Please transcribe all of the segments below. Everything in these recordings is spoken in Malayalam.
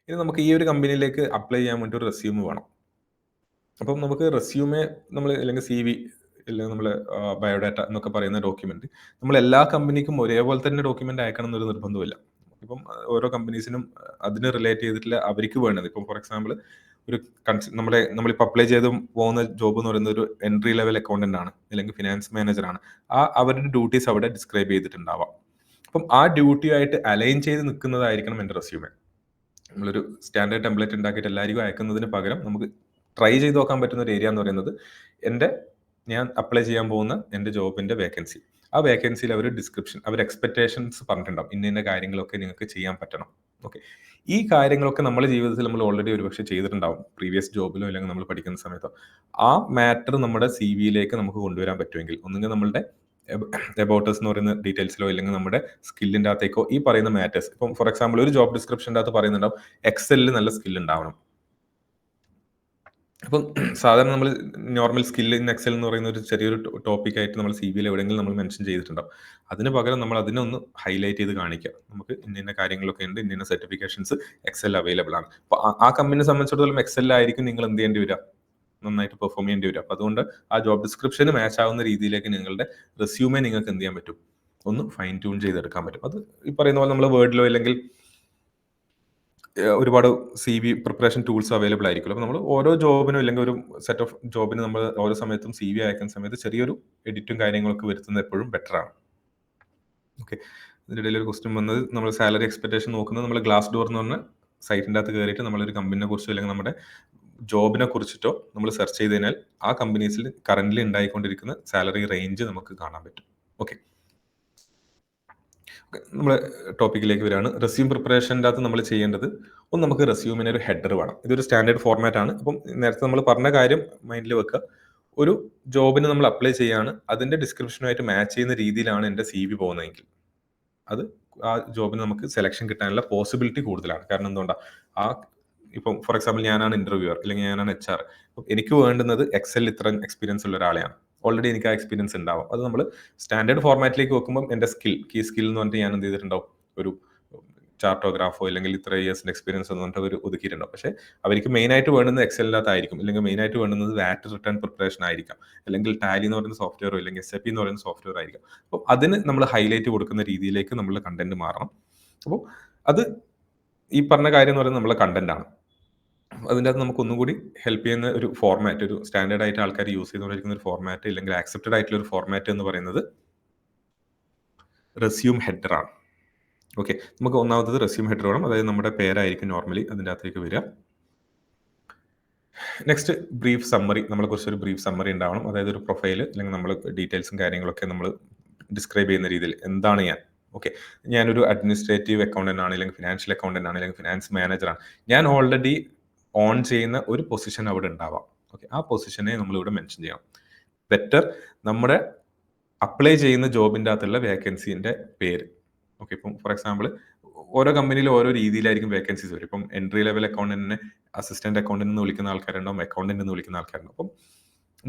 ഇനി നമുക്ക് ഈ ഒരു കമ്പനിയിലേക്ക് അപ്ലൈ ചെയ്യാൻ വേണ്ടി ഒരു റെസ്യൂമ് വേണം. അപ്പം നമുക്ക് റെസ്യൂമെ അല്ലെങ്കിൽ CV അല്ലെങ്കിൽ നമ്മള് ബയോഡാറ്റ എന്നൊക്കെ പറയുന്ന ഡോക്യുമെന്റ് നമ്മൾ എല്ലാ കമ്പനിക്കും ഒരേപോലെ തന്നെ ഡോക്യുമെന്റ് അയക്കണം എന്നൊരു നിർബന്ധമില്ല. ഇപ്പം ഓരോ കമ്പനീസിനും അതിന് റിലേറ്റ് ചെയ്തിട്ടുള്ള അവർക്ക് വേണ്ടത്. ഇപ്പം ഫോർ എക്സാമ്പിൾ ഒരു നമ്മളിപ്പോൾ അപ്ലൈ ചെയ്ത് പോകുന്ന ജോബ് എന്ന് പറയുന്നത് ഒരു എൻട്രി ലെവൽ അക്കൗണ്ടന്റ് ആണ്, അല്ലെങ്കിൽ ഫിനാൻസ് മാനേജർ ആണ്. അവരുടെ ഡ്യൂട്ടീസ് അവിടെ ഡിസ്ക്രൈബ് ചെയ്തിട്ടുണ്ടാവാം. അപ്പം ആ ഡ്യൂട്ടിയായിട്ട് അലൈൻ ചെയ്ത് നിൽക്കുന്നതായിരിക്കണം എൻ്റെ റെസ്യൂമെ. നമ്മളൊരു സ്റ്റാൻഡേർഡ് ടെംപ്ലേറ്റ് ഉണ്ടാക്കിയിട്ട് എല്ലാവർക്കും അയക്കുന്നതിന് പകരം നമുക്ക് ട്രൈ ചെയ്ത് നോക്കാൻ പറ്റുന്ന ഒരു ഏരിയ എന്ന് പറയുന്നത് ഞാൻ അപ്ലൈ ചെയ്യാൻ പോകുന്ന എൻ്റെ ജോബിന്റെ വേക്കൻസി. ആ വേക്കൻസിയിൽ അവർ ഡിസ്ക്രിപ്ഷൻ, അവർ എക്സ്പെക്ടേഷൻസ് പറഞ്ഞിട്ടുണ്ടാവും. ഇന്ന കാര്യങ്ങളൊക്കെ നിങ്ങൾക്ക് ചെയ്യാൻ പറ്റണം. ഓക്കെ, ഈ കാര്യങ്ങളൊക്കെ നമ്മുടെ ജീവിതത്തിൽ നമ്മൾ ഓൾറെഡി ഒരുപക്ഷെ ചെയ്തിട്ടുണ്ടാവും, പ്രീവിയസ് ജോബിലോ അല്ലെങ്കിൽ നമ്മൾ പഠിക്കുന്ന സമയത്തോ. ആ മാറ്റർ നമ്മുടെ CV-യിലേക്ക് നമുക്ക് കൊണ്ടുവരാൻ പറ്റുമെങ്കിൽ, ഒന്നുകിൽ നമ്മളുടെ എബൌട്ടസ് എന്ന് പറയുന്ന ഡീറ്റെയിൽസിലോ അല്ലെങ്കിൽ നമ്മുടെ സ്കില്ലിൻ്റെ അകത്തേക്കോ ഈ പറയുന്ന മാറ്റേഴ്സ്, ഇപ്പം ഫോർ എക്സാമ്പിൾ ഒരു ജോബ് ഡിസ്ക്രിപ്ഷൻ്റെ അകത്ത് പറയുന്നുണ്ടാവും എക്സലിൽ നല്ല സ്കിൽ ഉണ്ടാവണം. അപ്പം സാധാരണ നമ്മൾ നോർമൽ സ്കിൽ ഇൻ എക്സൽ എന്ന് പറയുന്ന ഒരു ചെറിയൊരു ടോപ്പിക് ആയിട്ട് നമ്മൾ CV-യിൽ എവിടെയെങ്കിലും നമ്മൾ മെൻഷൻ ചെയ്തിട്ടുണ്ടാവും. അതിന് പകരം നമ്മൾ അതിനെ ഒന്ന് ഹൈലൈറ്റ് ചെയ്ത് കാണിക്കുക. നമുക്ക് ഇന്ന കാര്യങ്ങളൊക്കെ ഉണ്ട്, ഇന്ന സർട്ടിഫിക്കേഷൻസ് എക്സൽ അവൈലബിൾ ആണ്. അപ്പോൾ ആ കമ്പനിയെ സംബന്ധിച്ചിടത്തോളം എക്സലിലായിരിക്കും നിങ്ങൾ എന്ത് ചെയ്യേണ്ടി വരിക, നന്നായിട്ട് പെർഫോം ചെയ്യേണ്ടി വരും. അപ്പോൾ അതുകൊണ്ട് ആ ജോബ് ഡിസ്ക്രിപ്ഷന് മാച്ച് ആവുന്ന രീതിയിലേക്ക് നിങ്ങളുടെ റെസ്യൂമെ നിങ്ങൾക്ക് എന്ത് ചെയ്യാൻ പറ്റും, ഒന്ന് ഫൈൻ ട്യൂൺ ചെയ്തെടുക്കാൻ പറ്റും. അത് ഈ പറയുന്ന പോലെ നമ്മൾ വേർഡിലോ അല്ലെങ്കിൽ ഒരുപാട് CV പ്രിപ്പറേഷൻ ടൂൾസ് അവൈലബിൾ ആയിരിക്കുമല്ലോ. അപ്പോൾ നമ്മൾ ഓരോ ജോബിനും അല്ലെങ്കിൽ ഒരു സെറ്റ് ഓഫ് ജോബിന് നമ്മൾ ഓരോ സമയത്തും CV അയക്കുന്ന സമയത്ത് ചെറിയൊരു എഡിറ്റും കാര്യങ്ങളൊക്കെ വരുത്തുന്നത് എപ്പോഴും ബെറ്റർ ആണ്. ഓക്കെ, ഇതിനിടയിൽ ഒരു ക്വസ്റ്റ്യൻ വന്നത്, നമ്മൾ സാലറി എക്സ്പെക്ടേഷൻ നോക്കുന്നത് നമ്മൾ ഗ്ലാസ് ഡോർ എന്ന് പറഞ്ഞ സൈറ്റിൻ്റെ അകത്ത് കയറിയിട്ട് നമ്മളൊരു കമ്പനിനെ കുറിച്ചോ അല്ലെങ്കിൽ നമ്മുടെ ജോബിനെ കുറിച്ചിട്ടോ നമ്മൾ സെർച്ച് ചെയ്ത് കഴിഞ്ഞാൽ ആ കമ്പനീസിൽ കറന്റ്ലി ഉണ്ടായിക്കൊണ്ടിരിക്കുന്ന സാലറി റേഞ്ച് നമുക്ക് കാണാൻ പറ്റും. ഓക്കെ, നമ്മൾ ടോപ്പിക്കിലേക്ക് വരികയാണ്. റെസ്യൂം പ്രിപ്പറേഷൻ്റെ അകത്ത് നമ്മൾ ചെയ്യേണ്ടത്, നമുക്ക് റെസ്യൂമിന് ഒരു ഹെഡർ വേണം. ഇതൊരു സ്റ്റാൻഡേർഡ് ഫോർമാറ്റ് ആണ്. അപ്പം നേരത്തെ നമ്മൾ പറഞ്ഞ കാര്യം മൈൻഡിൽ വെക്കുക. ഒരു ജോബിന് നമ്മൾ അപ്ലൈ ചെയ്യാണ്, അതിന്റെ ഡിസ്ക്രിപ്ഷനുമായിട്ട് മാച്ച് ചെയ്യുന്ന രീതിയിലാണ് എൻ്റെ CV പോകുന്നതെങ്കിൽ അത് ആ ജോബിന് നമുക്ക് സെലക്ഷൻ കിട്ടാനുള്ള പോസിബിലിറ്റി കൂടുതലാണ്. കാരണം എന്തുകൊണ്ടാണ്, ഇപ്പം ഫോർ എക്സാമ്പിൾ ഞാനാണ് ഇന്റർവ്യൂവർ അല്ലെങ്കിൽ ഞാനാണ് HR. എനിക്ക് വേണ്ടുന്നത് എക്സലിൽ ഇത്ര എക്സ്പീരിയൻസ് ഉള്ള ഒരാളെയാണ്. ഓൾറെഡി എനിക്ക് ആ എക്സ്പീരിയൻസ് ഉണ്ടാവും. അത് നമ്മൾ സ്റ്റാൻഡേർഡ് ഫോർമാറ്റിലേക്ക് വെക്കുമ്പോൾ എൻ്റെ കീ സ്കിൽ എന്ന് പറഞ്ഞിട്ട് ഞാൻ എന്ത് ചെയ്തിട്ടുണ്ടാവും, ഒരു ചാർട്ടോഗ്രാഫോ അല്ലെങ്കിൽ ഇത്ര ഇയേഴ്സിന്റെ എക്സ്പീരിയൻസ് എന്ന് പറഞ്ഞിട്ട് അവർ ഒതുക്കിയിട്ടുണ്ടാവും. പക്ഷേ അവർക്ക് മെയിൻ ആയിട്ട് വേണ്ടുന്നത് എക്സലിനകത്തായിരിക്കും, അല്ലെങ്കിൽ മെയിൻ ആയിട്ട് വേണ്ടുന്നത് VAT റിട്ടേൺ പ്രിപ്പറേഷൻ ആയിരിക്കാം, അല്ലെങ്കിൽ ടാലി എന്ന് പറയുന്ന സോഫ്റ്റ്വെയറോ അല്ലെങ്കിൽ SAP എന്ന് പറയുന്ന സോഫ്റ്റ്വെയർ ആയിരിക്കാം. അപ്പോൾ അതിന് നമ്മൾ ഹൈലൈറ്റ് കൊടുക്കുന്ന രീതിയിലേക്ക് നമ്മളുടെ കണ്ടന്റ് മാറണം. അപ്പോൾ അത് ഈ പറഞ്ഞ കാര്യം എന്ന് പറയുന്നത് നമ്മളെ കണ്ടന്റ് ആണ്. അതിൻ്റെ അകത്ത് നമുക്ക് ഒന്നും കൂടി ഹെൽപ്പ് ചെയ്യുന്ന ഒരു ഫോർമാറ്റ്, ഒരു സ്റ്റാൻഡേർഡ് ആയിട്ട് ആൾക്കാർ യൂസ് ചെയ്തുകൊണ്ടിരിക്കുന്ന ഒരു ഫോർമാറ്റ് അല്ലെങ്കിൽ ആക്സെപ്റ്റഡ് ആയിട്ടുള്ള ഒരു ഫോർമാറ്റ് എന്ന് പറയുന്നത് റെസ്യൂം ഹെഡർ ആണ്. ഓക്കെ, നമുക്ക് ഒന്നാമത്തത് റെസ്യൂം ഹെഡർ വേണം. അതായത് നമ്മുടെ പേരായിരിക്കും നോർമലി അതിൻ്റെ അകത്തേക്ക് വരിക. നെക്സ്റ്റ് ബ്രീഫ് സമ്മറി, നമ്മളെ കുറിച്ച് ഒരു ബ്രീഫ് സമ്മറി ഉണ്ടാവണം. അതായത് ഒരു പ്രൊഫൈൽ അല്ലെങ്കിൽ നമ്മൾ ഡീറ്റെയിൽസും കാര്യങ്ങളൊക്കെ നമ്മൾ ഡിസ്ക്രൈബ് ചെയ്യുന്ന രീതിയിൽ എന്താണ് ഞാൻ. ഓക്കെ, ഞാനൊരു അഡ്മിനിസ്ട്രേറ്റീവ് അക്കൗണ്ടന്റ് ആണ്, അല്ലെങ്കിൽ ഫിനാൻഷ്യൽ അക്കൗണ്ടന്റ് ആണ്, അല്ലെങ്കിൽ ഫിനാൻസ് മാനേജറാണ്. ഞാൻ ഓൾറെഡി ഓൺ ചെയ്യുന്ന ഒരു പൊസിഷൻ അവിടെ ഉണ്ടാവാം. ഓക്കെ, ആ പൊസിഷനെ നമ്മളിവിടെ മെൻഷൻ ചെയ്യണം. ബെറ്റർ നമ്മുടെ അപ്ലൈ ചെയ്യുന്ന ജോബിൻ്റെ അകത്തുള്ള വേക്കൻസിൻ്റെ പേര്. ഓക്കെ, ഇപ്പം ഫോർ എക്സാമ്പിൾ ഓരോ കമ്പനിയിലും ഓരോ രീതിയിലായിരിക്കും വേക്കൻസീസ് വരും. ഇപ്പം എൻട്രി ലെവൽ അക്കൗണ്ടന്റിനെ അസിസ്റ്റന്റ് അക്കൗണ്ടന്റ് എന്ന് വിളിക്കുന്ന ആൾക്കാരുണ്ടാവും, അക്കൗണ്ടന്റ് എന്ന് വിളിക്കുന്ന ആൾക്കാരുണ്ടാവും. അപ്പം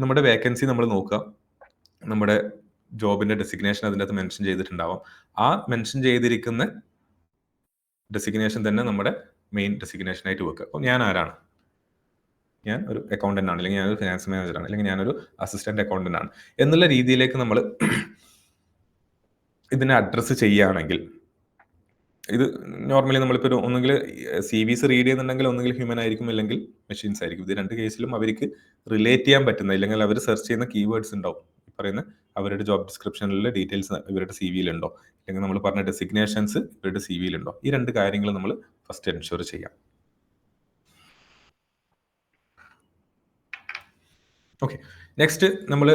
നമ്മുടെ വേക്കൻസി നമ്മൾ നോക്കുക, നമ്മുടെ ജോബിന്റെ ഡെസിഗ്നേഷൻ അതിൻ്റെ അകത്ത് മെൻഷൻ ചെയ്തിട്ടുണ്ടാവാം. ആ മെൻഷൻ ചെയ്തിരിക്കുന്ന ഡെസിഗ്നേഷൻ തന്നെ നമ്മുടെ മെയിൻ ഡെസിഗ്നേഷൻ ആയിട്ട് വെക്കുക. അപ്പം ഞാൻ ആരാണ്, ഞാൻ ഒരു അക്കൗണ്ടന്റ് ആണ്, അല്ലെങ്കിൽ ഞാനൊരു ഫിനാൻസ് മാനേജർ ആണ്, അല്ലെങ്കിൽ ഞാനൊരു അസിസ്റ്റന്റ് അക്കൗണ്ടന്റ് ആണ് എന്നുള്ള രീതിയിലേക്ക് നമ്മൾ ഇതിനെ അഡ്രസ്സ് ചെയ്യുകയാണെങ്കിൽ, ഇത് നോർമലി നമ്മളിപ്പോൾ ഒരു ഒന്നുകിൽ CVs റീഡ് ചെയ്യുന്നുണ്ടെങ്കിൽ ഒന്നുകിൽ ഹ്യൂമൻ ആയിരിക്കും അല്ലെങ്കിൽ മെഷീൻസ് ആയിരിക്കും. ഇത് രണ്ട് കേസിലും അവർക്ക് റിലേറ്റ് ചെയ്യാൻ പറ്റുന്ന, ഇല്ലെങ്കിൽ അവർ സെർച്ച് ചെയ്യുന്ന കീവേഡ്സ് ഉണ്ടാവും. പറയുന്ന അവരുടെ ജോബ് ഡിസ്ക്രിപ്ഷനിലെ ഡീറ്റെയിൽസ് ഇവരുടെ CV-യിൽ ഉണ്ടോ, അല്ലെങ്കിൽ നമ്മൾ പറഞ്ഞ ഡെസിഗ്നേഷൻസ് ഇവരുടെ CV-യിൽ ഉണ്ടോ. ഈ രണ്ട് കാര്യങ്ങൾ നമ്മൾ ഫസ്റ്റ് എൻഷുർ ചെയ്യാം. ഓക്കെ, നെക്സ്റ്റ് നമ്മൾ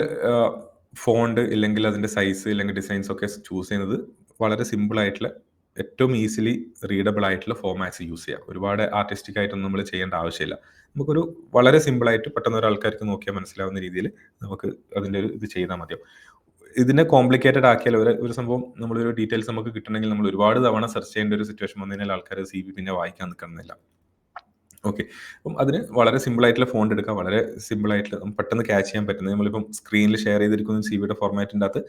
ഫോണ്ട് ഇല്ലെങ്കിൽ അതിൻ്റെ സൈസ് അല്ലെങ്കിൽ ഡിസൈൻസ് ഒക്കെ ചൂസ് ചെയ്യുന്നത് വളരെ സിമ്പിൾ ആയിട്ടുള്ള, ഏറ്റവും ഈസിലി റീഡബിൾ ആയിട്ടുള്ള ഫോമാറ്റ്സ് യൂസ് ചെയ്യാം. ഒരുപാട് ആർട്ടിസ്റ്റിക് ആയിട്ടൊന്നും നമ്മൾ ചെയ്യേണ്ട ആവശ്യമില്ല. നമുക്കൊരു വളരെ സിമ്പിളായിട്ട് പെട്ടെന്ന് ഒരാൾക്കാർക്ക് നോക്കിയാൽ മനസ്സിലാവുന്ന രീതിയിൽ നമുക്ക് അതിൻ്റെ ഒരു ഇത് ചെയ്താൽ മതിയാവും. ഇതിനെ കോംപ്ലിക്കേറ്റഡ് ആക്കിയാൽ ഒരു സംഭവം, നമ്മളൊരു ഡീറ്റെയിൽസ് നമുക്ക് കിട്ടണമെങ്കിൽ നമ്മൾ ഒരുപാട് തവണ സെർച്ച് ചെയ്യേണ്ട ഒരു സിറ്റുവേഷൻ വന്നു കഴിഞ്ഞാൽ ആൾക്കാർ CV പിന്നെ വായിക്കാൻ നിൽക്കണമെന്നില്ല. ഓക്കെ, അപ്പം അതിന് വളരെ സിമ്പിൾ ആയിട്ടുള്ള ഫോണ്ട് എടുക്കുക, വളരെ സിമ്പിൾ ആയിട്ടുള്ള പെട്ടെന്ന് ക്യാച്ച് ചെയ്യാൻ പറ്റുന്നത്. നമ്മളിപ്പം സ്ക്രീനിൽ ഷെയർ ചെയ്തിരിക്കുന്ന CV-യുടെ ഫോർമാറ്റിൻ്റെ അകത്ത്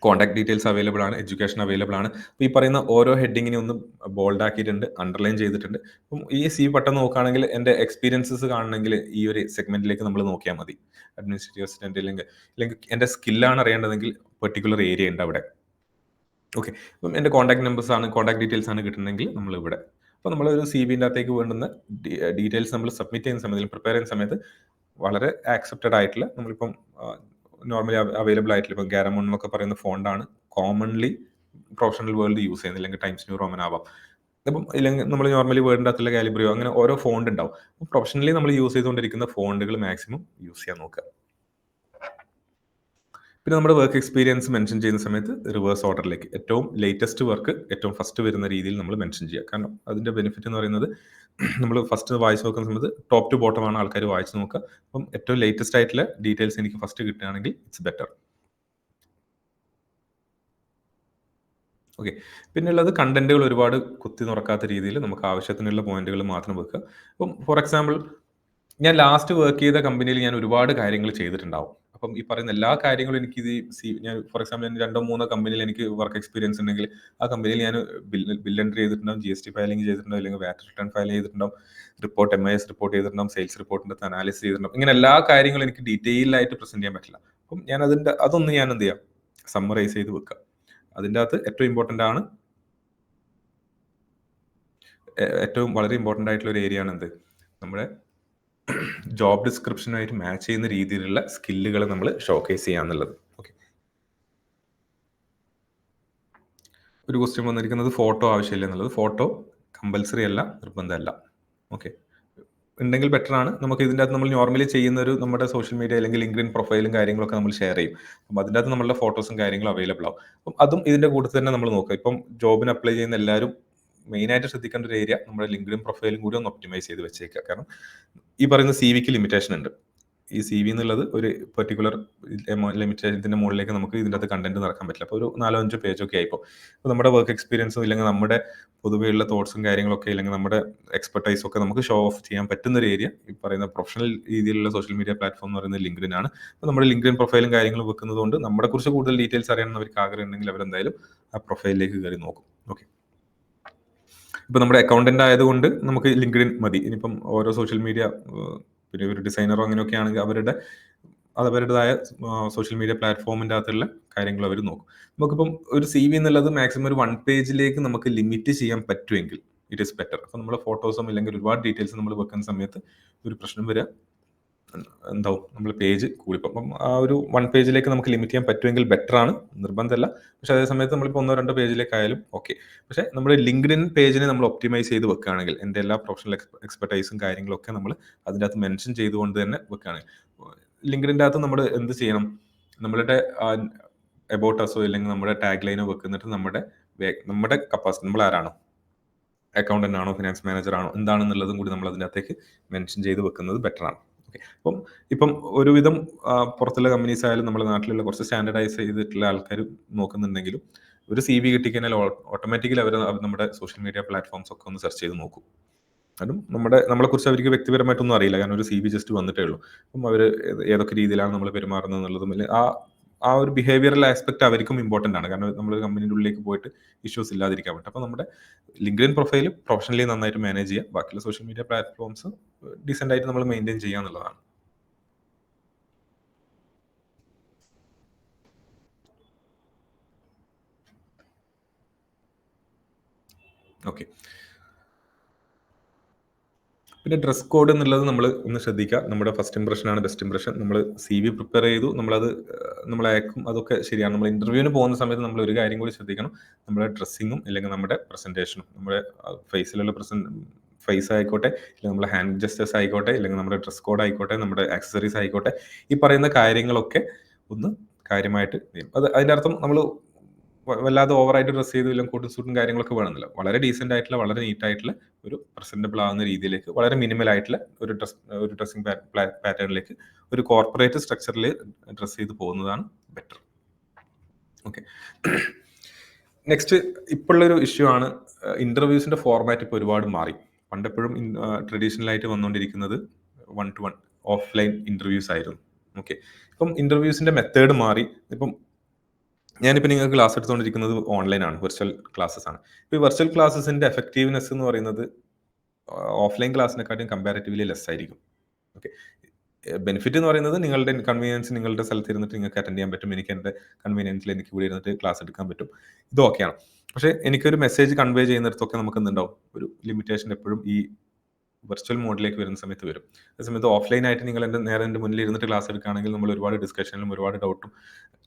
കോൺടാക്ട് ഡീറ്റെയിൽസ് അവൈലബിൾ ആണ്, എഡ്യൂക്കേഷൻ അവൈലബിൾ ആണ്. അപ്പോൾ ഈ പറയുന്ന ഓരോ ഹെഡിങ്ങിനെ ഒന്ന് ബോൾഡ് ആക്കിയിട്ടുണ്ട്, അണ്ടർലൈൻ ചെയ്തിട്ടുണ്ട്. അപ്പം ഈ സി പെട്ടെന്ന് നോക്കുകയാണെങ്കിൽ എൻ്റെ എക്സ്പീരിയൻസസ് കാണണമെങ്കിൽ ഈ ഒരു സെഗ്മെന്റിലേക്ക് നമ്മൾ നോക്കിയാൽ മതി. അഡ്മിനിസ്ട്രേറ്റീവ് അസിസ്റ്റന്റ് അല്ലെങ്കിൽ എൻ്റെ സ്കില്ലാണ് അറിയേണ്ടതെങ്കിൽ പെർട്ടിക്കുലർ ഏരിയ ഉണ്ട് അവിടെ. ഓക്കെ, അപ്പം എൻ്റെ കോൺടാക്ട് ഡീറ്റെയിൽസ് ആണ് കിട്ടുന്നതെങ്കിൽ നമ്മൾ ഇവിടെ. അപ്പോൾ നമ്മൾ ഒരു സി വിൻ്റെ അകത്തേക്ക് വേണ്ടുന്ന ഡീറ്റെയിൽസ് നമ്മൾ സബ്മിറ്റ് ചെയ്യുന്ന സമയത്ത്, പ്രിപ്പയർ ചെയ്യുന്ന സമയത്ത് വളരെ ആക്സെപ്റ്റഡ് ആയിട്ടുള്ള, നമ്മളിപ്പം നോർമലി അവൈലബിൾ ആയിട്ടുള്ള ഇപ്പം ഗാരമോൺ എന്നൊക്കെ പറയുന്ന ഫോണ്ടാണ് കോമൺലി പ്രൊഫഷണൽ വേൾഡ് യൂസ് ചെയ്യുന്നത്, അല്ലെങ്കിൽ ടൈംസ് ന്യൂ റോമൻ ആവാം. അപ്പം ഇല്ലെങ്കിൽ നമ്മൾ നോർമലി വേർഡിൻ്റെ അകത്തുള്ള കാലിബ്രിയോ, അങ്ങനെ ഓരോ ഫോണ്ട് ഉണ്ടാവും. അപ്പോൾ പ്രൊഫഷണലി നമ്മൾ യൂസ് ചെയ്തുകൊണ്ടിരിക്കുന്ന ഫോണ്ടുകൾ മാക്സിമം യൂസ് ചെയ്യാൻ നോക്കുക. പിന്നെ നമ്മുടെ വർക്ക് എക്സ്പീരിയൻസ് മെൻഷൻ ചെയ്യുന്ന സമയത്ത് റിവേഴ്സ് ഓർഡറിലേക്ക് ഏറ്റവും ലേറ്റസ്റ്റ് വർക്ക് ഏറ്റവും ഫസ്റ്റ് വരുന്ന രീതിയിൽ നമ്മൾ മെൻഷൻ ചെയ്യുക. കാരണം അതിൻ്റെ ബെനിഫിറ്റ് എന്ന് പറയുന്നത് നമ്മൾ ഫസ്റ്റ് വായിച്ച് നോക്കുന്ന സമയത്ത് ടോപ്പ് ടു ബോട്ടം ആണ് ആൾക്കാർ വായിച്ച് നോക്കുക. അപ്പം ഏറ്റവും ലേറ്റസ്റ്റ് ആയിട്ടുള്ള ഡീറ്റെയിൽസ് എനിക്ക് ഫസ്റ്റ് കിട്ടുകയാണെങ്കിൽ ഇറ്റ്സ് ബെറ്റർ. ഓക്കെ, പിന്നെയുള്ളത് കണ്ടന്റുകൾ ഒരുപാട് കുത്തി തുറക്കാത്ത രീതിയിൽ നമുക്ക് ആവശ്യത്തിനുള്ള പോയിന്റുകൾ മാത്രം വെക്കുക. അപ്പം ഫോർ എക്സാമ്പിൾ, ഞാൻ ലാസ്റ്റ് വർക്ക് ചെയ്ത കമ്പനിയിൽ ഞാൻ ഒരുപാട് കാര്യങ്ങൾ ചെയ്തിട്ടുണ്ടാവും. അപ്പം ഈ പറയുന്ന എല്ലാ കാര്യങ്ങളും എനിക്ക് ഞാൻ ഫോർ എക്സാമ്പിൾ ഞാൻ 2-3 കമ്പനിയിൽ എനിക്ക് വർക്ക് എക്സ്പീരിയൻസ് ഉണ്ടെങ്കിൽ ആ കമ്പനിയിൽ ഞാൻ ബിൽ എൻട്രി ചെയ്തിട്ടുണ്ടാവും, GST ഫയലിംഗ് ചെയ്തിട്ടുണ്ടാവും, അല്ലെങ്കിൽ വാറ്റ് റിട്ടേൺ ഫയൽ ചെയ്തിട്ടുണ്ടാവും, റിപ്പോർട്ട് MIS റിപ്പോർട്ട് ചെയ്തിട്ടുണ്ടാവും, സെയിൽസ് റിപ്പോർട്ടിന്റെ അനാലിസിസ് ചെയ്തിട്ടുണ്ടാവും. ഇങ്ങനെ എല്ലാ കാര്യങ്ങളും എനിക്ക് ഡീറ്റെയിൽ ആയിട്ട് പ്രസന്റ് ചെയ്യാൻ പറ്റില്ല. അപ്പം ഞാൻ അതൊന്ന് ഞാൻ എന്ത് ചെയ്യാം, സമ്മറൈസ് ചെയ്ത് വെക്കാം. അതിൻ്റെ അകത്ത് ഏറ്റവും വളരെ ഇമ്പോർട്ടൻ്റ് ആയിട്ടുള്ള ഒരു ഏരിയ ആണ് എന്ത്, നമ്മുടെ ജോബ് ഡിസ്ക്രിപ്ഷനുമായിട്ട് മാച്ച് ചെയ്യുന്ന രീതിയിലുള്ള സ്കില്ലുകൾ നമ്മൾ ഷോക്കേസ് ചെയ്യാന്നുള്ളത്. ഓക്കെ, ഒരു ക്വസ്റ്റ്യൻ വന്നിരിക്കുന്നത് ഫോട്ടോ ആവശ്യമില്ല എന്നുള്ളത്. ഫോട്ടോ കമ്പൽസറി അല്ല, നിർബന്ധമല്ല. ഓക്കെ, ഉണ്ടെങ്കിൽ ബെറ്റർ ആണ്. നമുക്ക് ഇതിൻ്റെ അകത്ത് നമ്മൾ നോർമലി ചെയ്യുന്ന ഒരു നമ്മുടെ സോഷ്യൽ മീഡിയ അല്ലെങ്കിൽ ലിങ്ക്ഡിൻ പ്രൊഫൈലും കാര്യങ്ങളൊക്കെ നമ്മൾ ഷെയർ ചെയ്യും. അപ്പം അതിൻ്റെ അകത്ത് നമ്മളുടെ ഫോട്ടോസും കാര്യങ്ങളും അവൈലബിൾ ആവും. അപ്പം അതും ഇതിൻ്റെ കൂട്ടത്തിൽ തന്നെ നമ്മൾ നോക്കുക. ഇപ്പം ജോബിന് അപ്ലൈ ചെയ്യുന്ന എല്ലാവരും മെയിനായിട്ട് ശ്രദ്ധിക്കേണ്ട ഒരു ഏരിയ നമ്മുടെ ലിങ്ക്ഡിൻ പ്രൊഫൈലും കൂടി ഒന്ന് ഒപ്റ്റിമൈസ് ചെയ്ത് വെച്ചേക്കുക. കാരണം ഈ പറയുന്ന CV ലിമിറ്റേഷൻ ഉണ്ട്. ഈ CV എന്നുള്ളത് ഒരു പെർട്ടിക്കുലർ ലിമിറ്റേഷൻ്റെ മുകളിലേക്ക് നമുക്ക് ഇതിൻ്റെ അകത്ത് കണ്ടന്റ് നടക്കാൻ പറ്റില്ല. അപ്പോൾ ഒരു 4-5 പേജൊക്കെ ആയിപ്പോൾ നമ്മുടെ വർക്ക് എക്സ്പീരിയൻസും ഇല്ലെങ്കിൽ നമ്മുടെ പൊതുവെയുള്ള തോട്ട്സും കാര്യങ്ങളൊക്കെ ഇല്ലെങ്കിൽ നമ്മുടെ എക്സ്പെർട്ടൈസും ഒക്കെ നമുക്ക് ഷോ ഓഫ് ചെയ്യാൻ പറ്റുന്ന ഒരു ഏരിയ ഈ പറയുന്ന പ്രൊഫഷണൽ രീതിയിലുള്ള സോഷ്യൽ മീഡിയ പ്ലാറ്റ്ഫോം എന്ന് പറയുന്നത് ലിങ്ക്ഡിൻ ആണ്. അപ്പോൾ നമ്മുടെ ലിങ്ക്ഡിൻ പ്രൊഫൈലും കാര്യങ്ങളും വെക്കുന്നത് കൊണ്ട് നമ്മുടെ കുറിച്ച് കൂടുതൽ ഡീറ്റെയിൽസ് അറിയണമെന്നവർക്ക് ആഗ്രഹം ഉണ്ടെങ്കിൽ അവരെന്തായാലും ആ പ്രൊഫൈലിലേക്ക് കയറി നോക്കും. ഓക്കെ, ഇപ്പം നമ്മുടെ അക്കൗണ്ടന്റ് ആയതുകൊണ്ട് നമുക്ക് ലിങ്ക്ഡിൻ മതി. ഇനിയിപ്പം ഓരോ സോഷ്യൽ മീഡിയ പിന്നെ ഒരു ഡിസൈനറോ അങ്ങനെയൊക്കെ ആണെങ്കിൽ അവരുടേതായ സോഷ്യൽ മീഡിയ പ്ലാറ്റ്ഫോമിൻ്റെ അകത്തുള്ള കാര്യങ്ങൾ അവർ നോക്കും. നമുക്കിപ്പം ഒരു CV എന്നുള്ളത് മാക്സിമം ഒരു 1 പേജിലേക്ക് നമുക്ക് ലിമിറ്റ് ചെയ്യാൻ പറ്റുമെങ്കിൽ ഇറ്റ് ഈസ് ബെറ്റർ. അപ്പം നമ്മുടെ ഫോട്ടോസും അല്ലെങ്കിൽ ഒരുപാട് ഡീറ്റെയിൽസ് നമ്മൾ വെക്കുന്ന സമയത്ത് ഒരു പ്രശ്നം വരിക എന്താവും, നമ്മൾ പേജ് കൂടിപ്പോൾ. അപ്പം ആ ഒരു 1 പേജിലേക്ക് നമുക്ക് ലിമിറ്റ് ചെയ്യാൻ പറ്റുമെങ്കിൽ ബെറ്റർ ആണ്, നിർബന്ധമല്ല. പക്ഷേ അതേ സമയത്ത് നമ്മളിപ്പോൾ 1-2 പേജിലേക്കായാലും ഓക്കെ. പക്ഷേ നമ്മുടെ ലിങ്ക്ഡിൻ പേജിനെ നമ്മൾ ഒപ്റ്റിമൈസ് ചെയ്ത് വെക്കുകയാണെങ്കിൽ എൻ്റെ എല്ലാ പ്രൊഫഷണൽ എക്സ്പെർട്ടൈസും കാര്യങ്ങളൊക്കെ നമ്മൾ അതിൻ്റെ അകത്ത് മെൻഷൻ ചെയ്തുകൊണ്ട് തന്നെ വെക്കുകയാണെങ്കിൽ, ലിങ്ക്ഡിൻ്റെ അകത്ത് നമ്മൾ എന്ത് ചെയ്യണം, നമ്മളുടെ എബൌട്ട് അസോ അല്ലെങ്കിൽ നമ്മുടെ ടാഗ് ലൈനോ വെക്കുന്നിട്ട് നമ്മുടെ കപ്പാസിറ്റി, നമ്മൾ ആരാണോ, അക്കൗണ്ടന്റ് ആണോ, ഫിനാൻസ് മാനേജർ ആണോ, എന്താണെന്നുള്ളതും കൂടി നമ്മൾ അതിൻ്റെ അകത്തേക്ക് മെൻഷൻ ചെയ്ത് വെക്കുന്നത് ബെറ്റർ ആണ്. അപ്പം ഇപ്പം ഒരുവിധം പുറത്തുള്ള കമ്പനീസ് ആയാലും നമ്മുടെ നാട്ടിലുള്ള കുറച്ച് സ്റ്റാൻഡർഡൈസ് ചെയ്തിട്ടുള്ള ആൾക്കാർ നോക്കുന്നുണ്ടെങ്കിലും ഒരു CV കിട്ടിക്കഴിഞ്ഞാൽ ഓട്ടോമാറ്റിക്കലി അവർ നമ്മുടെ സോഷ്യൽ മീഡിയ പ്ലാറ്റ്ഫോംസ് ഒക്കെ ഒന്ന് സെർച്ച് ചെയ്ത് നോക്കും. അതും നമ്മളെക്കുറിച്ച് അവർക്ക് വ്യക്തിപരമായിട്ടൊന്നും അറിയില്ല, കാരണം ഒരു CV ജസ്റ്റ് വന്നിട്ടേ ഉള്ളൂ. അപ്പം അവർ ഏതൊക്കെ രീതിയിലാണ് നമ്മൾ പെരുമാറുന്നത് എന്നുള്ളതും ആ ഒരു ബിഹേവിയറൽ ആസ്പെക്ട് അവർക്കും ഇമ്പോർട്ടൻ്റ് ആണ്. കാരണം നമ്മൾ കമ്പനിയുടെ ഉള്ളിലേക്ക് പോയിട്ട് ഇഷ്യൂസ് ഇല്ലാതിരിക്കാൻ പറ്റും. അപ്പോൾ നമ്മുടെ ലിങ്ക്ഡിൻ പ്രൊഫൈൽ പ്രൊഫഷണലി നന്നായിട്ട് മാനേജ് ചെയ്യുക, ബാക്കിയുള്ള സോഷ്യൽ മീഡിയ പ്ലാറ്റ്ഫോംസ് ഡീസൻ്റ് ആയിട്ട് നമ്മൾ മെയിൻറ്റെയിൻ ചെയ്യുക എന്നുള്ളതാണ്. ഓക്കെ, പിന്നെ ഡ്രസ് കോഡ് എന്നുള്ളത് നമ്മൾ ഒന്ന് ശ്രദ്ധിക്കുക. നമ്മുടെ ഫസ്റ്റ് ഇംപ്രഷൻ ആണ് ബെസ്റ്റ് ഇംപ്രഷൻ. നമ്മൾ CV പ്രിപ്പയർ ചെയ്തു, നമ്മൾ അയക്കും, അതൊക്കെ ശരിയാണ്. നമ്മൾ ഇന്റർവ്യൂവിന് പോകുന്ന സമയത്ത് നമ്മൾ ഒരു കാര്യം കൂടി ശ്രദ്ധിക്കണം, നമ്മുടെ ഡ്രസ്സിങ്ങും അല്ലെങ്കിൽ നമ്മുടെ പ്രസന്റേഷനും, നമ്മുടെ ഫേസിലുള്ള ഫേസ് ആയിക്കോട്ടെ, അല്ലെങ്കിൽ നമ്മുടെ ഹാൻഡ് ജസ്റ്റേഴ്സ് ആയിക്കോട്ടെ, അല്ലെങ്കിൽ നമ്മുടെ ഡ്രസ് കോഡ് ആയിക്കോട്ടെ, നമ്മുടെ ആക്സസറീസ് ആയിക്കോട്ടെ, ഈ പറയുന്ന കാര്യങ്ങളൊക്കെ ഒന്ന് കാര്യമായിട്ട് അത് അതിൻ്റെ അർത്ഥം നമ്മൾ വല്ലാതെ ഓവറായിട്ട് ഡ്രസ് ചെയ്തു ഇല്ലെങ്കിൽ കോട്ടും സൂട്ടും കാര്യങ്ങളൊക്കെ വേണമെന്നില്ല. വളരെ ഡീസെന്റ് ആയിട്ടുള്ള, വളരെ നീറ്റ് ആയിട്ടുള്ള, ഒരു പ്രസന്റബിൾ ആവുന്ന രീതിയിലേക്ക് വളരെ മിനിമൽ ആയിട്ടുള്ള ഒരു ഡ്രസ്സിംഗ് പാറ്റേണിലേക്ക് ഒരു കോർപ്പറേറ്റ് സ്ട്രക്ചറിൽ ഡ്രസ് ചെയ്ത് പോകുന്നതാണ് ബെറ്റർ. ഓക്കെ, നെക്സ്റ്റ് ഇപ്പോഴുള്ളൊരു ഇഷ്യൂ ആണ് ഇന്റർവ്യൂസിന്റെ ഫോർമാറ്റ് ഇപ്പോൾ ഒരുപാട് മാറി. പണ്ടെപ്പോഴും ട്രഡീഷണൽ ആയിട്ട് വന്നുകൊണ്ടിരിക്കുന്നത് 1-to-1 ഓഫ്ലൈൻ ഇന്റർവ്യൂസ് ആയിരുന്നു. ഓക്കെ, ഇപ്പം ഇന്റർവ്യൂസിന്റെ മെത്തേഡ് മാറി. ഇപ്പം ഞാനിപ്പോൾ നിങ്ങൾക്ക് ക്ലാസ് എടുത്തുകൊണ്ടിരിക്കുന്നത് ഓൺലൈനാണ്, വെർച്വൽ ക്ലാസ്സസ് ആണ്. ഇപ്പോൾ ഈ വെർച്വൽ ക്ലാസ്സസിന്റെ എഫക്റ്റീവ്നെസ് എന്ന് പറയുന്നത് ഓഫ്ലൈൻ ക്ലാസ്സിനെക്കാട്ടും കമ്പാരിറ്റീവ്ലി ലെസ് ആയിരിക്കും. ഓക്കെ. ബെനിഫിറ്റ് എന്ന് പറയുന്നത് നിങ്ങളുടെ കൺവീനിയൻസ്, നിങ്ങളുടെ സ്ഥലത്ത് ഇരുന്നിട്ട് നിങ്ങൾക്ക് അറ്റൻഡ് ചെയ്യാൻ പറ്റും. എനിക്ക് എൻ്റെ കൺവീനിയൻസിൽ എനിക്ക് കൂടി ഇരുന്നിട്ട് ക്ലാസ് എടുക്കാൻ പറ്റും. ഇത് ഓക്കെയാണ്. പക്ഷേ എനിക്കൊരു മെസ്സേജ് കൺവേ ചെയ്യുന്നിടത്തൊക്കെ നമുക്ക് എന്തുണ്ടാവും, ഒരു ലിമിറ്റേഷൻ എപ്പോഴും ഈ വെർച്വൽ മോഡിലേക്ക് വരുന്ന സമയത്ത് വരും. അതേസമയത്ത് ഓഫ്ലൈൻ ആയിട്ട് നിങ്ങൾ എൻ്റെ മുന്നിൽ ഇരുന്നിട്ട് ക്ലാസ് എടുക്കുകയാണെങ്കിൽ നമ്മൾ ഒരുപാട് ഡിസ്കഷനിലും ഒരുപാട് ഡൗട്ടും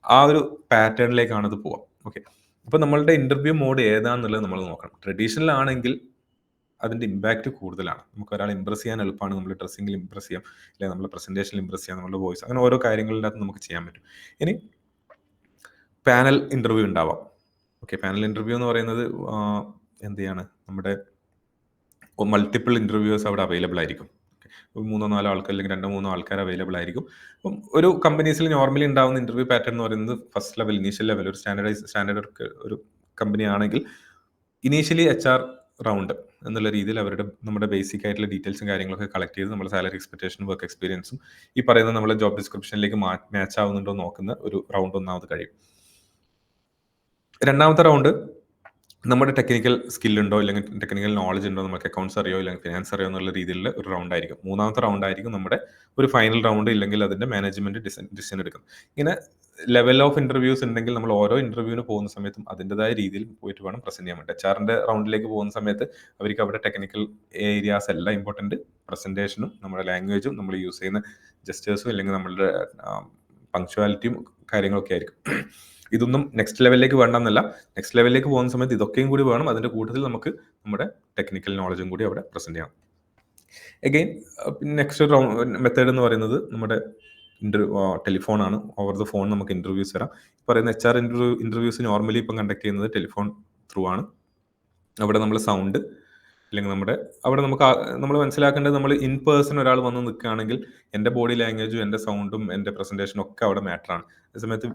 ആ ഒരു പാറ്റേണിലേക്കാണ് അത് പോവാം. ഓക്കെ. അപ്പോൾ നമ്മളുടെ ഇന്റർവ്യൂ മോഡ് ഏതാണെന്നുള്ളത് നമ്മൾ നോക്കണം. ട്രഡീഷണൽ ആണെങ്കിൽ അതിൻ്റെ ഇമ്പാക്റ്റ് കൂടുതലാണ്. നമുക്ക് ഒരാളെ ഇംപ്രസ് ചെയ്യാൻ എളുപ്പമാണ്. നമ്മൾ ഡ്രസ്സിങ്ങിൽ ഇംപ്രസ് ചെയ്യാം, അല്ലെങ്കിൽ നമ്മുടെ പ്രസന്റേഷനിൽ ഇംപ്രസ് ചെയ്യാം, നമ്മുടെ വോയിസ്, അങ്ങനെ ഓരോ കാര്യങ്ങളുടെ അകത്ത് നമുക്ക് ചെയ്യാൻ പറ്റും. ഇനി പാനൽ ഇന്റർവ്യൂ ഉണ്ടാവാം. ഓക്കെ. പാനൽ ഇന്റർവ്യൂ എന്ന് പറയുന്നത് എന്ത് ചെയ്യാണ്, നമ്മുടെ മൾട്ടിപ്പിൾ ഇന്റർവ്യൂസ് അവിടെ അവൈലബിൾ ആയിരിക്കും. 3-4 ആൾക്കാർ അല്ലെങ്കിൽ 2-3 ആൾക്കാർ അവൈലബിൾ ആയിരിക്കും. അപ്പം ഒരു കമ്പനീസിൽ നോർമലി ഉണ്ടാവുന്ന ഇന്റർവ്യൂ പാറ്റേൺ എന്ന് പറയുന്നത് ഫസ്റ്റ് ലെവൽ, ഇനീഷ്യൽ ലെവൽ, ഒരു സ്റ്റാൻഡേർഡ് ഒരു കമ്പനി ആണെങ്കിൽ ഇനീഷ്യലി HR റൗണ്ട് എന്നുള്ള രീതിയിൽ നമ്മുടെ ബേസിക് ആയിട്ടുള്ള ഡീറ്റെയിൽസും കാര്യങ്ങളൊക്കെ കളക്ട് ചെയ്ത് നമ്മുടെ സാലറി എക്സ്പെക്ടേഷനും വർക്ക് എക്സ്പീരിയൻസും ഈ പറയുന്ന നമ്മുടെ ജോബ് ഡിസ്ക്രിപ്ഷനിലേക്ക് മാച്ച് ആവുന്നുണ്ടോ നോക്കുന്ന ഒരു റൗണ്ട് ഒന്നാമത് കഴിയും. രണ്ടാമത്തെ റൗണ്ട് നമ്മുടെ ടെക്നിക്കൽ സ്കില്ലുണ്ടോ അല്ലെങ്കിൽ ടെക്നിക്കൽ നോളജ് ഉണ്ടോ, നമുക്ക് അക്കൗണ്ട്സ് അറിയോ അല്ലെങ്കിൽ ഫിനാൻസ് അറിയോ എന്നുള്ള രീതിയിലുള്ള ഒരു റൗണ്ട് ആയിരിക്കും. മൂന്നാമത്തെ റൗണ്ട് ആയിരിക്കും നമ്മുടെ ഒരു ഫൈനൽ റൗണ്ട്, ഇല്ലെങ്കിൽ അതിന്റെ മാനേജ്മെന്റ് ഡിസിഷൻ എടുക്കും. ഇങ്ങനെ ലെവൽ ഓഫ് ഇന്റർവ്യൂസ് ഉണ്ടെങ്കിൽ നമ്മൾ ഓരോ ഇന്റർവ്യൂവിന് പോകുന്ന സമയത്തും അതിൻ്റെതായ രീതിയിൽ പോയിട്ട് വേണം പ്രസന്റ് ചെയ്യാൻ വേണ്ടി. HR റൗണ്ടിലേക്ക് പോകുന്ന സമയത്ത് അവർക്ക് അവിടെ ടെക്നിക്കൽ ഏരിയാസ് എല്ലാം ഇമ്പോർട്ടൻറ്റ്, പ്രസന്റേഷനും നമ്മുടെ ലാംഗ്വേജും നമ്മൾ യൂസ് ചെയ്യുന്ന ജസ്റ്റേഴ്സും അല്ലെങ്കിൽ നമ്മളുടെ പങ്ക്ച്വാലിറ്റിയും കാര്യങ്ങളൊക്കെ ആയിരിക്കും. ഇതൊന്നും നെക്സ്റ്റ് ലെവലിലേക്ക് വേണ്ടെന്നല്ല, നെക്സ്റ്റ് ലെവലിലേക്ക് പോകുന്ന സമയത്ത് ഇതൊക്കെയും കൂടി വേണം. അതിൻ്റെ കൂട്ടത്തിൽ നമുക്ക് നമ്മുടെ ടെക്നിക്കൽ നോളജും കൂടി അവിടെ പ്രസന്റ് ചെയ്യാം. എഗെയിൻ നെക്സ്റ്റ് മെത്തേഡ് എന്ന് പറയുന്നത് നമ്മുടെ ടെലിഫോണാണ്. ഓവർ ദ ഫോൺ നമുക്ക് ഇന്റർവ്യൂസ് തരാം. പറയുന്ന HR ഇന്റർവ്യൂസ് നോർമലി ഇപ്പം കണ്ടക്ട് ചെയ്യുന്നത് ടെലിഫോൺ ത്രൂ ആണ്. അവിടെ നമ്മൾ സൗണ്ട് അല്ലെങ്കിൽ അവിടെ നമ്മൾ മനസ്സിലാക്കേണ്ടത്, നമ്മൾ ഇൻ പേഴ്സൺ ഒരാൾ വന്ന് നിൽക്കുകയാണെങ്കിൽ എൻ്റെ ബോഡി ലാംഗ്വേജും എൻ്റെ സൗണ്ടും എൻ്റെ പ്രസന്റേഷനും ഒക്കെ അവിടെ മാറ്ററാണ്. അതേസമയത്ത്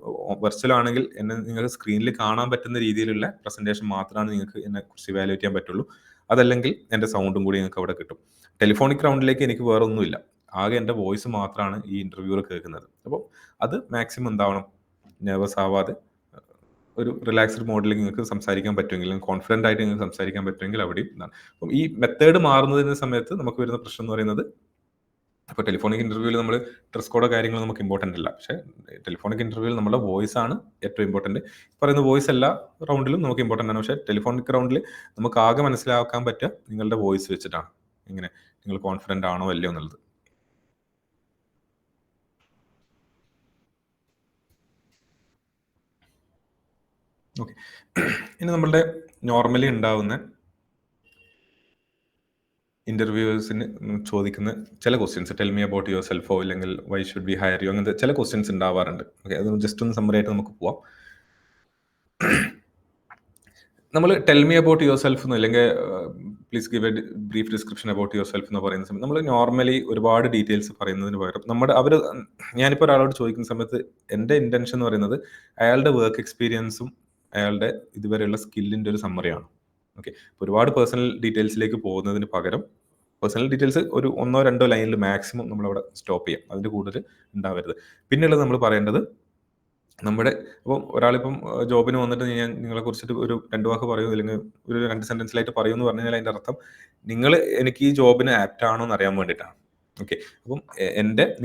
വെർച്വൽ ആണെങ്കിൽ നിങ്ങൾക്ക് സ്ക്രീനിൽ കാണാൻ പറ്റുന്ന രീതിയിലുള്ള പ്രസന്റേഷൻ മാത്രമാണ് നിങ്ങൾക്ക് എന്നെ കുറിച്ച് ഇവാലുവേറ്റ് ചെയ്യാൻ പറ്റുള്ളൂ. അതല്ലെങ്കിൽ എൻ്റെ സൗണ്ടും കൂടി നിങ്ങൾക്ക് അവിടെ കിട്ടും. ടെലിഫോണിക് റൗണ്ടിലേക്ക് എനിക്ക് വേറെ ഒന്നുമില്ല, ആകെ എൻ്റെ വോയിസ് മാത്രമാണ് ഈ ഇന്റർവ്യൂവിൽ കേൾക്കുന്നത്. അപ്പോൾ അത് മാക്സിമം എന്താവണം, നെർവസ് ആവാതെ ഒരു റിലാക്സ്ഡ് മോഡിൽ നിങ്ങൾക്ക് സംസാരിക്കാൻ പറ്റുമെങ്കിൽ, കോൺഫിഡൻ്റ് ആയിട്ട് നിങ്ങൾക്ക് സംസാരിക്കാൻ പറ്റുമെങ്കിൽ അവിടെയും ഇതാണ്. അപ്പം ഈ മെത്തേഡ് മാറുന്നതിന് സമയത്ത് നമുക്ക് വരുന്ന പ്രശ്നം എന്ന് പറയുന്നത്, ഇപ്പോൾ ടെലിഫോണിക് ഇന്റർവ്യൂവിൽ നമ്മൾ ഡ്രസ് കോഡോ കാര്യങ്ങൾ നമുക്ക് ഇമ്പോർട്ടൻ്റ് അല്ല. പക്ഷേ ടെലിഫോണിക് ഇന്റർവ്യൂവിൽ നമ്മുടെ വോയിസ് ആണ് ഏറ്റവും ഇമ്പോർട്ടൻ്റ്. പറയുന്ന വോയിസ് എല്ലാ റൗണ്ടിലും നമുക്ക് ഇമ്പോർട്ടൻ്റ് ആണ്. പക്ഷേ ടെലിഫോണിക് റൗണ്ടിൽ നമുക്ക് ആകെ മനസ്സിലാക്കാൻ പറ്റുക നിങ്ങളുടെ വോയിസ് വെച്ചിട്ടാണ്, ഇങ്ങനെ നിങ്ങൾ കോൺഫിഡൻ്റ് ആണോ അല്ലയോ എന്നുള്ളത്. ഓക്കെ. ഇനി നമ്മളുടെ നോർമലി ഉണ്ടാവുന്ന ഇന്റർവ്യൂസിന് ചോദിക്കുന്ന ചില questions, tell me about your സെൽഫോ അല്ലെങ്കിൽ why should we hire you, അങ്ങനത്തെ ചില ക്വസ്റ്റ്യൻസ് ഉണ്ടാവാറുണ്ട്. ഓക്കെ, അത് ജസ്റ്റ് ഒന്ന് സമ്മറി ആയിട്ട് നമുക്ക് പോവാം. നമ്മൾ tell me about your self എന്ന്, അല്ലെങ്കിൽ please give A brief description about your self എന്ന് പറയുന്ന സമയത്ത് നമ്മൾ നോർമലി ഒരുപാട് ഡീറ്റെയിൽസ് പറയുന്നതിന് പകരം ഞാനിപ്പോൾ ഒരാളോട് ചോദിക്കുന്ന സമയത്ത് എൻ്റെ ഇൻറ്റൻഷൻ എന്ന് പറയുന്നത് അയാളുടെ വർക്ക് എക്സ്പീരിയൻസും അയാളുടെ ഇതുവരെയുള്ള സ്കില്ലിൻ്റെ ഒരു സമ്മറിയാണ്. ഓക്കെ, ഒരുപാട് പേഴ്സണൽ ഡീറ്റെയിൽസിലേക്ക് പോകുന്നതിന് പകരം പേഴ്സണൽ ഡീറ്റെയിൽസ് ഒരു 1-2 ലൈനിൽ മാക്സിമം നമ്മളവിടെ സ്റ്റോപ്പ് ചെയ്യാം, അതിൻ്റെ കൂടുതൽ ഉണ്ടാവരുത്. പിന്നെയുള്ളത് നമ്മൾ പറയേണ്ടത് ഇപ്പം ഒരാളിപ്പം ജോബിന് വന്നിട്ട് ഞാൻ നിങ്ങളെ കുറിച്ചിട്ട് ഒരു 2 വാക്ക് പറയൂ, അല്ലെങ്കിൽ ഒരു 2 സെന്റൻസിലായിട്ട് പറയൂ എന്ന് പറഞ്ഞു കഴിഞ്ഞാൽ അതിൻ്റെ അർത്ഥം എനിക്ക് ഈ ജോബിന് ആപ്റ്റ് ആണോ എന്ന് അറിയാൻ വേണ്ടിയിട്ടാണ്. ഓക്കെ, അപ്പം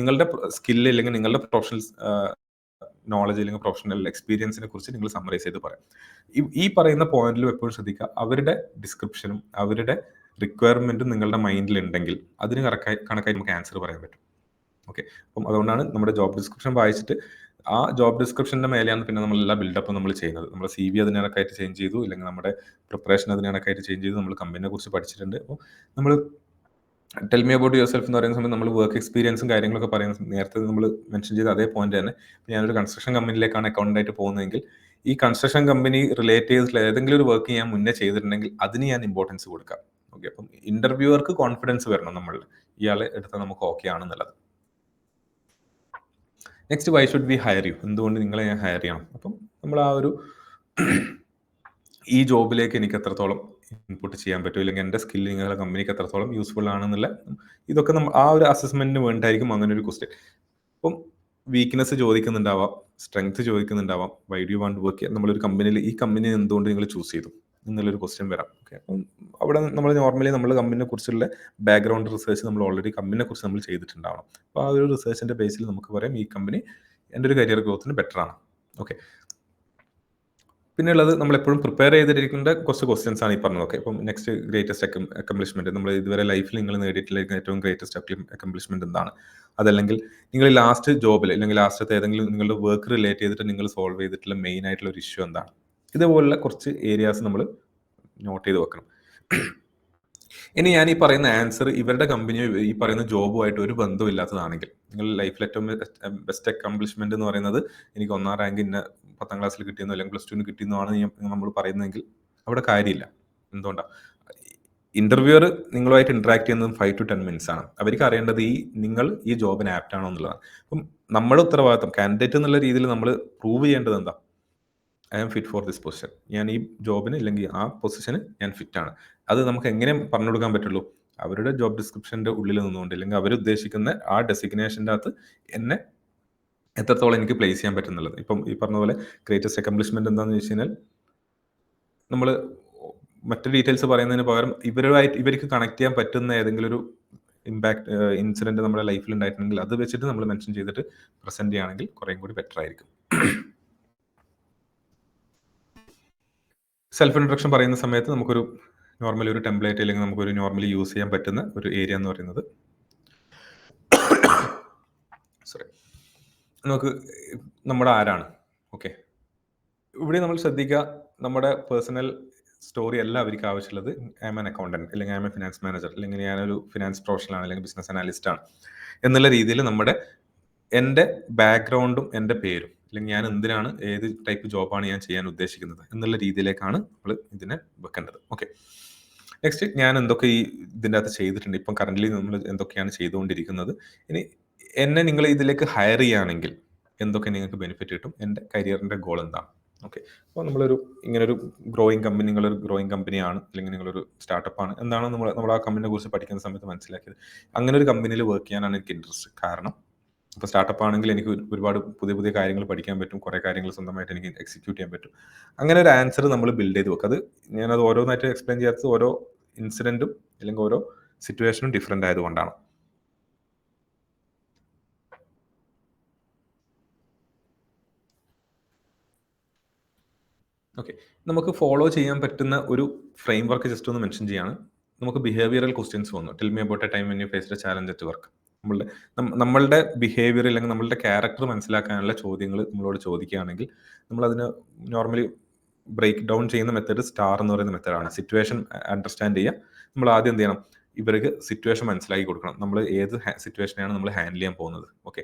നിങ്ങളുടെ സ്കില്ല് അല്ലെങ്കിൽ നിങ്ങളുടെ പ്രൊഫഷണൽ നോളജ് അല്ലെങ്കിൽ പ്രൊഫഷണൽ എക്സ്പീരിയൻസിനെ കുറിച്ച് നിങ്ങൾ സമ്മറൈസ് ചെയ്ത് പറയാം. ഈ പറയുന്ന പോയിന്റിലും എപ്പോഴും ശ്രദ്ധിക്കുക, അവരുടെ ഡിസ്ക്രിപ്ഷനും അവരുടെ റിക്വയർമെന്റും നിങ്ങളുടെ മൈൻഡിൽ ഉണ്ടെങ്കിൽ അതിന് കണക്കായി നമുക്ക് ആൻസർ പറയാൻ പറ്റും. ഓക്കെ, അപ്പം അതുകൊണ്ടാണ് നമ്മുടെ ജോബ് ഡിസ്ക്രിപ്ഷൻ വായിച്ചിട്ട് ആ ജോബ് ഡിസ്ക്രിപ്ഷൻ്റെ മേലെയാണ് പിന്നെ നമ്മളെല്ലാ ബിൽഡപ്പും നമ്മൾ ചെയ്യുന്നത്. നമ്മുടെ CV അതിനകത്തായിട്ട് ചേഞ്ച് ചെയ്തു, അല്ലെങ്കിൽ നമ്മുടെ പ്രിപ്പറേഷൻ അതിനകത്തായിട്ട് ചേഞ്ച് ചെയ്തു, നമ്മൾ കമ്പനിയെ കുറിച്ച് പഠിച്ചിട്ടുണ്ട്. അപ്പോൾ നമ്മൾ tell me about your self എന്ന് പറയുന്ന സമയത്ത് നമ്മൾ വർക്ക് എക്സ്പീരിയൻസും കാര്യങ്ങളൊക്കെ പറയുന്ന നേരത്തെ നമ്മൾ മെൻഷൻ ചെയ്ത അതേ പോയിന്റ് തന്നെ, ഞാനൊരു കൺസ്ട്രക്ഷൻ കമ്പനിയിലേക്കാണ് അക്കൗണ്ടൻ്റായിട്ട് പോകുന്നതെങ്കിൽ ഈ കൺസ്ട്രക്ഷൻ കമ്പനി റിലേറ്റ് ചെയ്തിട്ടുള്ള ഏതെങ്കിലും ഒരു വർക്ക് ഞാൻ മുന്നേ ചെയ്തിട്ടുണ്ടെങ്കിൽ അതിന് ഞാൻ ഇമ്പോർട്ടൻസ് കൊടുക്കാം. ഓക്കെ, അപ്പം ഇന്റർവ്യൂവർക്ക് കോൺഫിഡൻസ് വരണം നമ്മളിൽ, ഇയാളെ എടുത്താൽ നമുക്ക് ഓക്കെ ആണെന്നുള്ളത്. Next, why should we hire you, എന്തുകൊണ്ട് നിങ്ങളെ ഞാൻ ഹയർ ചെയ്യണം. അപ്പം നമ്മൾ ആ ഒരു ഈ ജോബിലേക്ക് എനിക്ക് എത്രത്തോളം ഇൻപുട്ട് ചെയ്യാൻ പറ്റും, അല്ലെങ്കിൽ എൻ്റെ സ്കില്ല് നിങ്ങളുടെ കമ്പനിക്ക് എത്രത്തോളം യൂസ്ഫുൾ ആണെന്നുള്ള ഇതൊക്കെ ആ ഒരു അസസ്മെന്റിന് വേണ്ടിയിട്ടായിരിക്കും അങ്ങനെ ഒരു ക്വസ്റ്റ്യൻ. അപ്പം വീക്ക്നെസ് ചോദിക്കുന്നുണ്ടാവാം, സ്ട്രെങ്ത് ചോദിക്കുന്നുണ്ടാവാം. Why do you want work നമ്മളൊരു കമ്പനിയിൽ ഈ കമ്പനി എന്തുകൊണ്ട് നിങ്ങൾ ചൂസ് ചെയ്തു എന്നുള്ളൊരു ക്വസ്റ്റ്യൻ വരാം. ഓക്കെ, അപ്പം അവിടെ നമ്മൾ നോർമലി നമ്മൾ കമ്പനിയെ കുറിച്ചുള്ള ബാക്ക്ഗ്രൗണ്ട് റിസർച്ച് നമ്മൾ ഓൾറെഡി കമ്പനിയെ കുറിച്ച് നമ്മൾ ചെയ്തിട്ടുണ്ടാവണം. അപ്പോൾ ആ ഒരു റിസർച്ചിൻ്റെ ബേസിൽ നമുക്ക് പറയാം ഈ കമ്പനി എൻ്റെ ഒരു കരിയർ ഗ്രോത്തിന് ബെറ്റർ ആണ്. ഓക്കെ, പിന്നെ ഉള്ളത് നമ്മൾ എപ്പോഴും പ്രിപ്പയർ ചെയ്തിരിക്കേണ്ട കുറച്ച് ക്വസ്റ്റ്യൻസ് ആണ് ഈ പറഞ്ഞത്. ഓക്കെ, ഇപ്പം നെക്സ്റ്റ് ഗ്രേറ്റസ്റ്റ് അക്കംപ്ലിഷ്മെന്റ് നമ്മൾ ഇതുവരെ ലൈഫിൽ നിങ്ങൾ നേടിയിട്ടുള്ള ഏറ്റവും ഗ്രേറ്റസ്റ്റ് അക്കംപ്ലിഷ്മെന്റ് എന്താണ്, അതല്ലെങ്കിൽ നിങ്ങൾ ലാസ്റ്റ് ജോബിൽ അല്ലെങ്കിൽ ലാസ്റ്റത്തെ ഏതെങ്കിലും നിങ്ങളുടെ വർക്ക് റിലേറ്റ് ചെയ്തിട്ട് നിങ്ങൾ സോൾവ് ചെയ്തിട്ടുള്ള മെയിൻ ആയിട്ടുള്ള ഒരു ഇഷ്യൂ എന്താണ്, ഇതുപോലുള്ള കുറച്ച് ഏരിയാസ് നമ്മൾ നോട്ട് ചെയ്ത് വെക്കണം. ഇനി ഞാൻ ഈ പറയുന്ന ആൻസർ ഇവരുടെ കമ്പനിയോ ഈ പറയുന്ന ജോബുമായിട്ട് ഒരു ബന്ധമില്ലാത്തതാണെങ്കിൽ, നിങ്ങൾ ലൈഫിൽ ഏറ്റവും ബെസ്റ്റ് അക്കംപ്ലിഷ്മെന്റ് എന്ന് പറയുന്നത് എനിക്ക് 1ാം റാങ്ക് ഇന്ന 10ാം ക്ലാസ്സിൽ കിട്ടിയെന്നോ അല്ലെങ്കിൽ +2 കിട്ടിയെന്നോ നമ്മൾ പറയുന്നതെങ്കിൽ അവിടെ കാര്യമില്ല. എന്തുകൊണ്ടാണ്? ഇന്റർവ്യൂവർ നിങ്ങളുമായിട്ട് ഇന്ററാക്ട് ചെയ്യുന്നത് 5 to 10 minutes ആണ്. അവർക്ക് അറിയേണ്ടത് നിങ്ങൾ ഈ ജോബിന് ആപ്റ്റ് ആണോ എന്നുള്ളതാണ്. അപ്പം നമ്മുടെ ഉത്തരവാദിത്തം കാൻഡിഡേറ്റ് എന്നുള്ള രീതിയിൽ നമ്മൾ പ്രൂവ് ചെയ്യേണ്ടത് എന്താ? I am fit for this position. ഞാൻ ഈ ജോബിന് അല്ലെങ്കിൽ ആ പൊസിഷന് ഞാൻ ഫിറ്റ് ആണ്. അത് നമുക്ക് എങ്ങനെ പറഞ്ഞു കൊടുക്കാൻ പറ്റുള്ളൂ? അവരുടെ ജോബ് ഡിസ്ക്രിപ്ഷന്റെ ഉള്ളിൽ നിന്നുകൊണ്ട്, അല്ലെങ്കിൽ അവർ ഉദ്ദേശിക്കുന്ന ആ ഡെസിഗ്നേഷൻ്റെ അകത്ത് എന്നെ എത്രത്തോളം എനിക്ക് പ്ലേസ് ചെയ്യാൻ പറ്റുന്നുള്ളത്. ഇപ്പം ഈ പറഞ്ഞ പോലെ ഗ്രേറ്റസ്റ്റ് അക്കംപ്ലിഷ്മെന്റ് എന്താണെന്ന് വെച്ച് കഴിഞ്ഞാൽ, നമ്മൾ മറ്റു ഡീറ്റെയിൽസ് പറയുന്നതിന് പകരം ഇവർക്ക് കണക്ട് ചെയ്യാൻ പറ്റുന്ന ഏതെങ്കിലും ഒരു ഇമ്പാക്ട് ഇൻസിഡന്റ് നമ്മുടെ ലൈഫിൽ ഉണ്ടായിട്ടുണ്ടെങ്കിൽ അത് വെച്ചിട്ട് നമ്മൾ മെൻഷൻ ചെയ്തിട്ട് പ്രസന്റ് ചെയ്യുകയാണെങ്കിൽ കുറേയും കൂടി ബെറ്റർ ആയിരിക്കും. സെൽഫ് ഇൻട്രൊഡക്ഷൻ പറയുന്ന സമയത്ത് നമുക്കൊരു നോർമലി ഒരു ടെംപ്ലേറ്റ് അല്ലെങ്കിൽ നമുക്കൊരു നോർമലി യൂസ് ചെയ്യാൻ പറ്റുന്ന ഒരു ഏരിയ എന്ന് പറയുന്നത്, നമുക്ക് നമ്മുടെ ആരാണ്. ഓക്കെ, ഇവിടെ നമ്മൾ ശ്രദ്ധിക്കുക, നമ്മുടെ പേഴ്സണൽ സ്റ്റോറി അല്ല അവർക്ക് ആവശ്യമുള്ളത്. ഐ എം ആൻ അക്കൗണ്ടന്റ്, അല്ലെങ്കിൽ I M A finance manager, അല്ലെങ്കിൽ ഞാനൊരു ഫിനാൻസ് പ്രൊഫഷണലാണ്, അല്ലെങ്കിൽ ബിസിനസ് അനാലിസ്റ്റ് ആണ് എന്നുള്ള രീതിയിൽ എൻ്റെ ബാക്ക്ഗ്രൗണ്ടും എൻ്റെ പേരും, അല്ലെങ്കിൽ ഞാൻ എന്തിനാണ്, ഏത് ടൈപ്പ് ജോബാണ് ഞാൻ ചെയ്യാൻ ഉദ്ദേശിക്കുന്നത് എന്നുള്ള രീതിയിലേക്കാണ് നമ്മൾ ഇതിനെ വെക്കേണ്ടത്. ഓക്കെ, നെക്സ്റ്റ് ഞാൻ എന്തൊക്കെ ഇതിൻ്റെ അകത്ത് ചെയ്തിട്ടുണ്ട്, ഇപ്പം കറൻ്റ്ലി നമ്മൾ എന്തൊക്കെയാണ് ചെയ്തുകൊണ്ടിരിക്കുന്നത്, ഇനി എന്നെ നിങ്ങൾ ഇതിലേക്ക് ഹയർ ചെയ്യുകയാണെങ്കിൽ എന്തൊക്കെ നിങ്ങൾക്ക് ബെനിഫിറ്റ് കിട്ടും, എൻ്റെ കരിയറിൻ്റെ ഗോൾ എന്താണ്. ഓക്കെ, അപ്പോൾ ഇങ്ങനൊരു ഗ്രോയിങ് കമ്പനി, നിങ്ങളൊരു ഗ്രോയിങ് കമ്പനിയാണ്, അല്ലെങ്കിൽ നിങ്ങളൊരു സ്റ്റാർട്ടപ്പാണ് എന്താണ് നമ്മൾ ആ കമ്പനിയെ കുറിച്ച് പഠിക്കുന്ന സമയത്ത് മനസ്സിലാക്കിയത്. അങ്ങനെ ഒരു കമ്പനിയിൽ വർക്ക് ചെയ്യാനാണ് എനിക്ക് ഇൻട്രസ്റ്റ്. കാരണം ഇപ്പോൾ സ്റ്റാർട്ടപ്പ് ആണെങ്കിൽ എനിക്ക് ഒരുപാട് പുതിയ പുതിയ കാര്യങ്ങൾ പഠിക്കാൻ പറ്റും, കുറേ കാര്യങ്ങൾ സ്വന്തമായിട്ട് എനിക്ക് എക്സിക്യൂട്ട് ചെയ്യാൻ പറ്റും. അങ്ങനെ ഒരു ആൻസർ നമ്മൾ ബിൽഡ് ചെയ്ത് വെക്കുക. ഞാനത് ഓരോന്നായിട്ട് എക്സ്പ്ലെയിൻ ചെയ്യാത്തത് ഓരോ ഇൻസിഡൻറ്റും അല്ലെങ്കിൽ ഓരോ സിറ്റുവേഷനും ഡിഫറെൻ്റ് ആയതുകൊണ്ടാണ്. ഓക്കെ, നമുക്ക് ഫോളോ ചെയ്യാൻ പറ്റുന്ന ഒരു ഫ്രെയിം വർക്ക് ജസ്റ്റ് ഒന്ന് മെൻഷൻ ചെയ്യാണ്. നമുക്ക് ബിഹേവിയറൽ ക്വസ്റ്റ്യൻസ് വന്നു. Tell me about a time when you faced a challenge at work. നമ്മളുടെ ബിഹേവിയർ അല്ലെങ്കിൽ നമ്മളുടെ ക്യാരക്ടർ മനസ്സിലാക്കാനുള്ള ചോദ്യങ്ങൾ നമ്മളോട് ചോദിക്കുകയാണെങ്കിൽ നമ്മളതിന് നോർമലി ബ്രേക്ക് ഡൗൺ ചെയ്യുന്ന മെത്തേഡ് സ്റ്റാർ എന്ന് പറയുന്ന മെത്തേഡാണ്. സിറ്റുവേഷൻ അണ്ടർസ്റ്റാൻഡ് ചെയ്യുക. നമ്മൾ ആദ്യം എന്ത് ചെയ്യണം? ഇവർക്ക് സിറ്റുവേഷൻ മനസ്സിലാക്കി കൊടുക്കണം. നമ്മൾ ഏത് സിറ്റുവേഷനെയാണ് നമ്മൾ ഹാൻഡിൽ ചെയ്യാൻ പോകുന്നത്. ഓക്കെ,